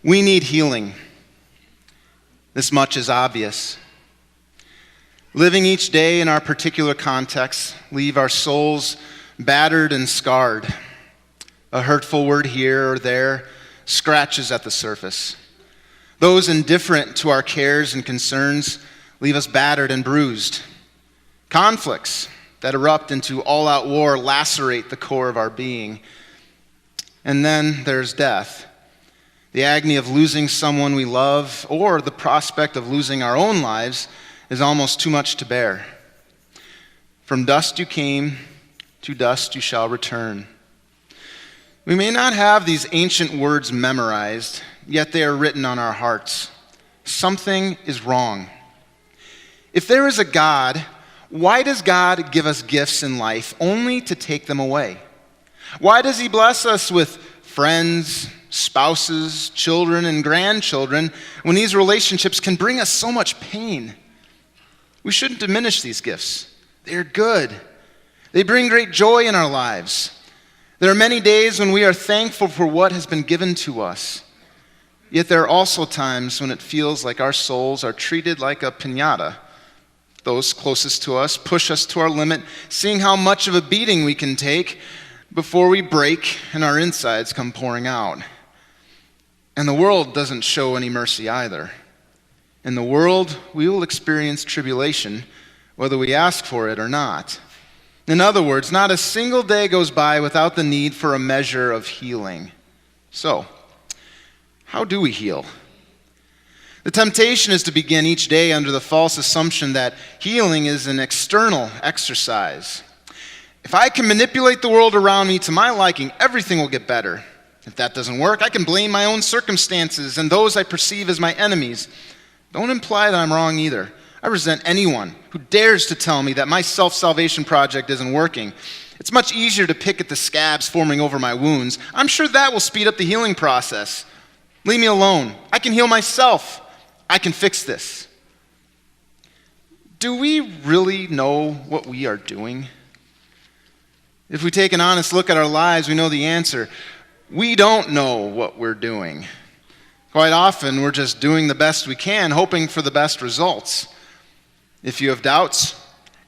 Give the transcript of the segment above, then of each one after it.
We need healing. This much is obvious. Living each day in our particular context leave our souls battered and scarred. A hurtful word here or there scratches at the surface. Those indifferent to our cares and concerns leave us battered and bruised. Conflicts that erupt into all-out war lacerate the core of our being. And then there's death. The agony of losing someone we love or the prospect of losing our own lives is almost too much to bear. From dust you came, to dust you shall return. We may not have these ancient words memorized, yet they are written on our hearts. Something is wrong. If there is a God, why does God give us gifts in life only to take them away? Why does he bless us with friends, spouses, children, and grandchildren when these relationships can bring us so much pain? We shouldn't diminish these gifts. They're good. They bring great joy in our lives. There are many days when we are thankful for what has been given to us. Yet there are also times when it feels like our souls are treated like a piñata. Those closest to us push us to our limit, seeing how much of a beating we can take before we break and our insides come pouring out. And the world doesn't show any mercy either. In the world, we will experience tribulation, whether we ask for it or not. In other words, not a single day goes by without the need for a measure of healing. So, how do we heal? The temptation is to begin each day under the false assumption that healing is an external exercise. If I can manipulate the world around me to my liking, everything will get better. If that doesn't work, I can blame my own circumstances and those I perceive as my enemies. Don't imply that I'm wrong either. I resent anyone who dares to tell me that my self-salvation project isn't working. It's much easier to pick at the scabs forming over my wounds. I'm sure that will speed up the healing process. Leave me alone. I can heal myself. I can fix this. Do we really know what we are doing? If we take an honest look at our lives, we know the answer. We don't know what we're doing. Quite often, we're just doing the best we can, hoping for the best results. If you have doubts,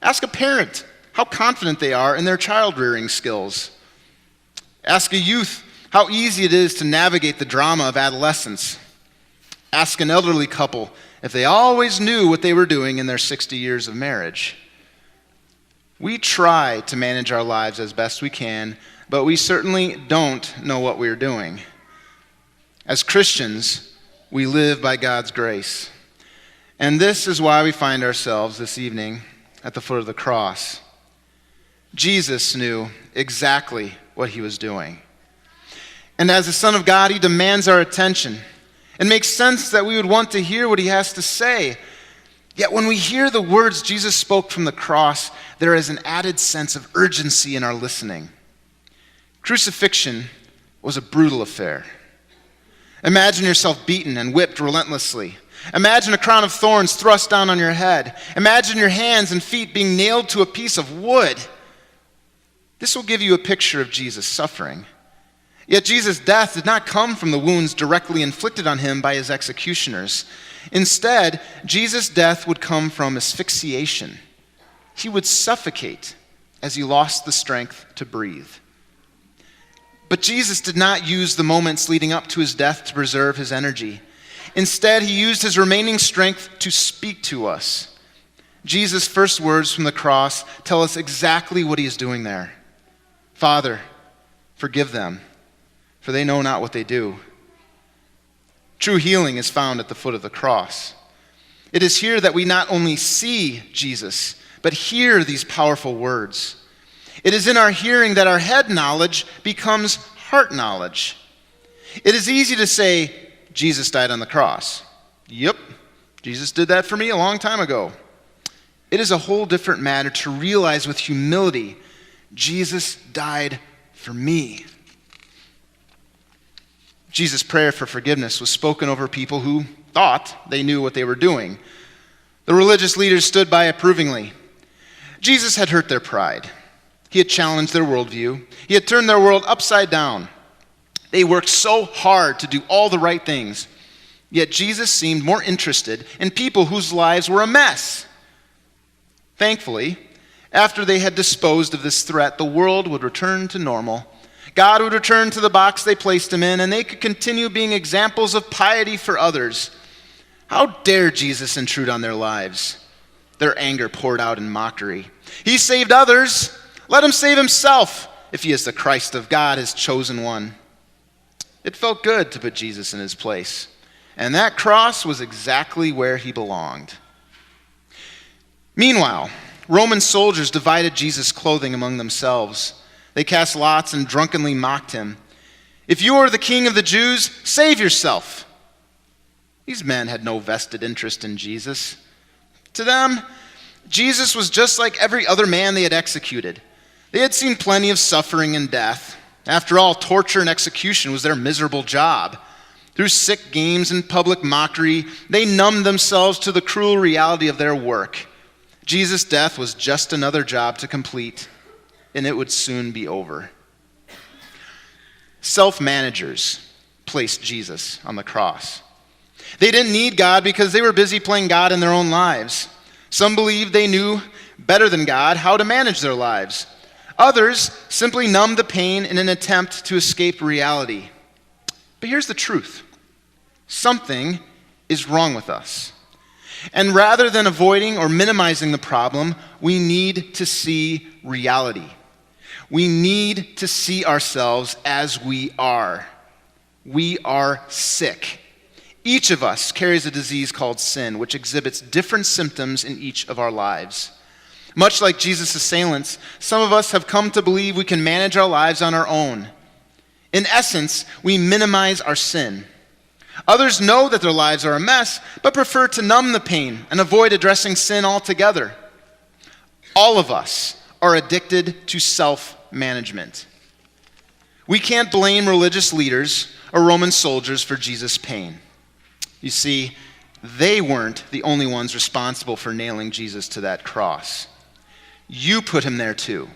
ask a parent how confident they are in their child-rearing skills. Ask a youth how easy it is to navigate the drama of adolescence. Ask an elderly couple if they always knew what they were doing in their 60 years of marriage. We try to manage our lives as best we can, but we certainly don't know what we're doing. As Christians, we live by God's grace. And this is why we find ourselves this evening at the foot of the cross. Jesus knew exactly what he was doing. And as the Son of God, he demands our attention. It makes sense that we would want to hear what he has to say. Yet when we hear the words Jesus spoke from the cross, there is an added sense of urgency in our listening. Crucifixion was a brutal affair. Imagine yourself beaten and whipped relentlessly. Imagine a crown of thorns thrust down on your head. Imagine your hands and feet being nailed to a piece of wood. This will give you a picture of Jesus' suffering. Yet Jesus' death did not come from the wounds directly inflicted on him by his executioners. Instead, Jesus' death would come from asphyxiation. He would suffocate as he lost the strength to breathe. But Jesus did not use the moments leading up to his death to preserve his energy. Instead, he used his remaining strength to speak to us. Jesus' first words from the cross tell us exactly what he is doing there. Father, forgive them, for they know not what they do. True healing is found at the foot of the cross. It is here that we not only see Jesus, but hear these powerful words. It is in our hearing that our head knowledge becomes heart knowledge. It is easy to say, Jesus died on the cross. Yep, Jesus did that for me a long time ago. It is a whole different matter to realize with humility, Jesus died for me. Jesus' prayer for forgiveness was spoken over people who thought they knew what they were doing. The religious leaders stood by approvingly. Jesus had hurt their pride. He had challenged their worldview. He had turned their world upside down. They worked so hard to do all the right things. Yet Jesus seemed more interested in people whose lives were a mess. Thankfully, after they had disposed of this threat, the world would return to normal. God would return to the box they placed him in, and they could continue being examples of piety for others. How dare Jesus intrude on their lives? Their anger poured out in mockery. He saved others. Let him save himself, if he is the Christ of God, his chosen one. It felt good to put Jesus in his place, and that cross was exactly where he belonged. Meanwhile, Roman soldiers divided Jesus' clothing among themselves. They cast lots and drunkenly mocked him. "If you are the king of the Jews, save yourself." These men had no vested interest in Jesus. To them, Jesus was just like every other man they had executed. They had seen plenty of suffering and death. After all, torture and execution was their miserable job. Through sick games and public mockery, they numbed themselves to the cruel reality of their work. Jesus' death was just another job to complete, and it would soon be over. Self-managers placed Jesus on the cross. They didn't need God because they were busy playing God in their own lives. Some believed they knew better than God how to manage their lives. Others simply numbed the pain in an attempt to escape reality. But here's the truth. Something is wrong with us. And rather than avoiding or minimizing the problem, we need to see reality. We need to see ourselves as we are. We are sick. Each of us carries a disease called sin, which exhibits different symptoms in each of our lives. Much like Jesus' assailants, some of us have come to believe we can manage our lives on our own. In essence, we minimize our sin. Others know that their lives are a mess, but prefer to numb the pain and avoid addressing sin altogether. All of us are addicted to self-management. We can't blame religious leaders or Roman soldiers for Jesus' pain. You see, they weren't the only ones responsible for nailing Jesus to that cross. You put him there too.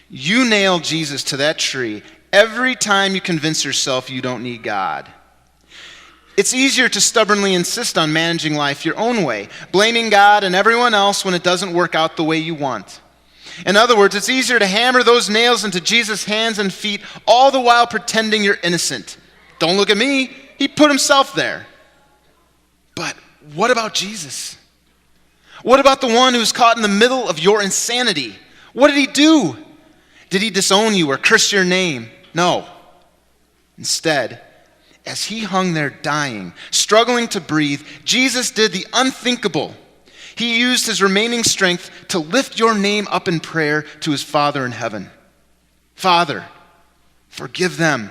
You nailed Jesus to that tree every time you convince yourself you don't need God. It's easier to stubbornly insist on managing life your own way, blaming God and everyone else when it doesn't work out the way you want. In other words, it's easier to hammer those nails into Jesus' hands and feet, all the while pretending you're innocent. Don't look at me. He put himself there. But what about Jesus? What about the one who's caught in the middle of your insanity? What did he do? Did he disown you or curse your name? No. Instead, as he hung there dying, struggling to breathe, Jesus did the unthinkable. He used his remaining strength to lift your name up in prayer to his Father in heaven. Father, forgive them,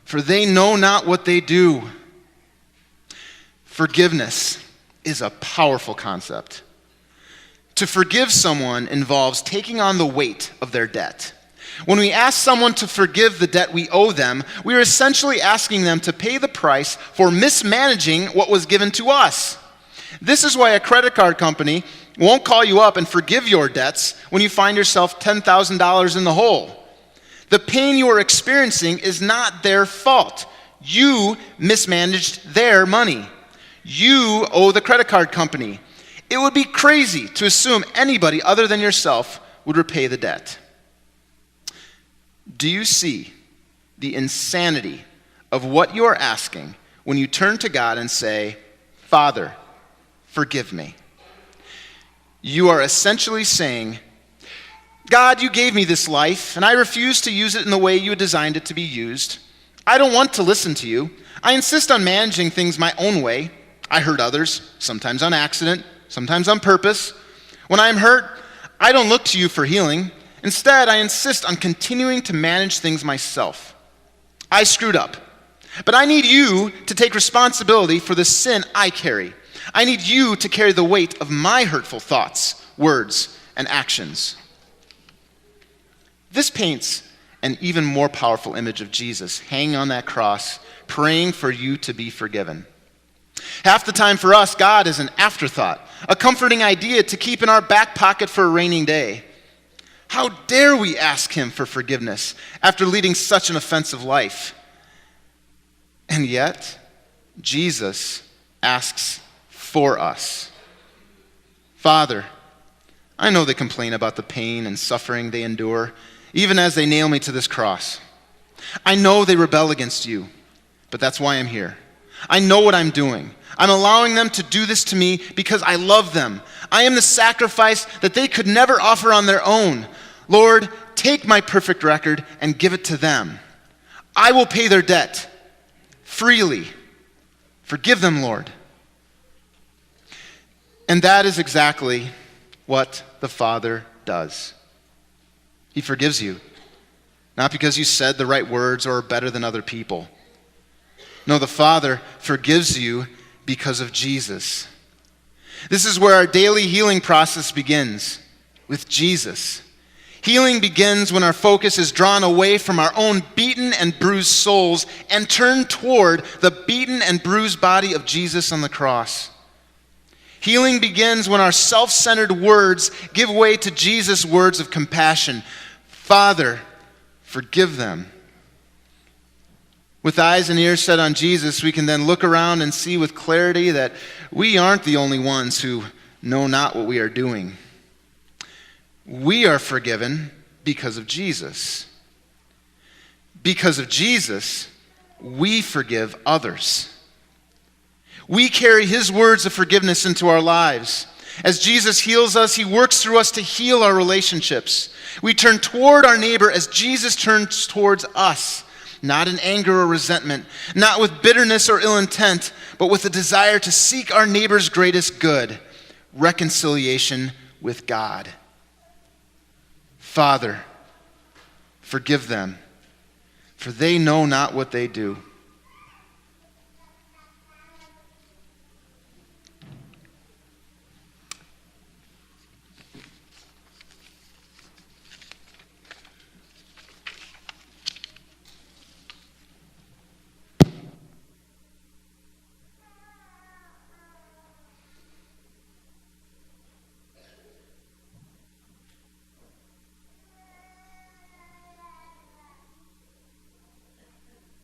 for they know not what they do. Forgiveness is a powerful concept. To forgive someone involves taking on the weight of their debt. When we ask someone to forgive the debt we owe them, we are essentially asking them to pay the price for mismanaging what was given to us. This is why a credit card company won't call you up and forgive your debts when you find yourself $10,000 in the hole. The pain you are experiencing is not their fault. You mismanaged their money. You owe the credit card company. It would be crazy to assume anybody other than yourself would repay the debt. Do you see the insanity of what you are asking when you turn to God and say, Father, forgive me? You are essentially saying, God, you gave me this life, and I refuse to use it in the way you designed it to be used. I don't want to listen to you. I insist on managing things my own way. I hurt others, sometimes on accident, sometimes on purpose. When I am hurt, I don't look to you for healing. Instead, I insist on continuing to manage things myself. I screwed up, but I need you to take responsibility for the sin I carry. I need you to carry the weight of my hurtful thoughts, words, and actions. This paints an even more powerful image of Jesus hanging on that cross, praying for you to be forgiven. Half the time for us, God is an afterthought, a comforting idea to keep in our back pocket for a rainy day. How dare we ask him for forgiveness after leading such an offensive life? And yet, Jesus asks for us. Father, I know they complain about the pain and suffering they endure, even as they nail me to this cross. I know they rebel against you, but that's why I'm here. I know what I'm doing. I'm allowing them to do this to me because I love them. I am the sacrifice that they could never offer on their own. Lord, take my perfect record and give it to them. I will pay their debt freely. Forgive them, Lord. And that is exactly what the Father does. He forgives you, not because you said the right words or are better than other people. No, the Father forgives you because of Jesus. This is where our daily healing process begins, with Jesus. Healing begins when our focus is drawn away from our own beaten and bruised souls and turned toward the beaten and bruised body of Jesus on the cross. Healing begins when our self-centered words give way to Jesus' words of compassion. Father, forgive them. With eyes and ears set on Jesus, we can then look around and see with clarity that we aren't the only ones who know not what we are doing. We are forgiven because of Jesus. Because of Jesus, we forgive others. We carry his words of forgiveness into our lives. As Jesus heals us, he works through us to heal our relationships. We turn toward our neighbor as Jesus turns towards us, not in anger or resentment, not with bitterness or ill intent, but with a desire to seek our neighbor's greatest good, reconciliation with God. Father, forgive them, for they know not what they do.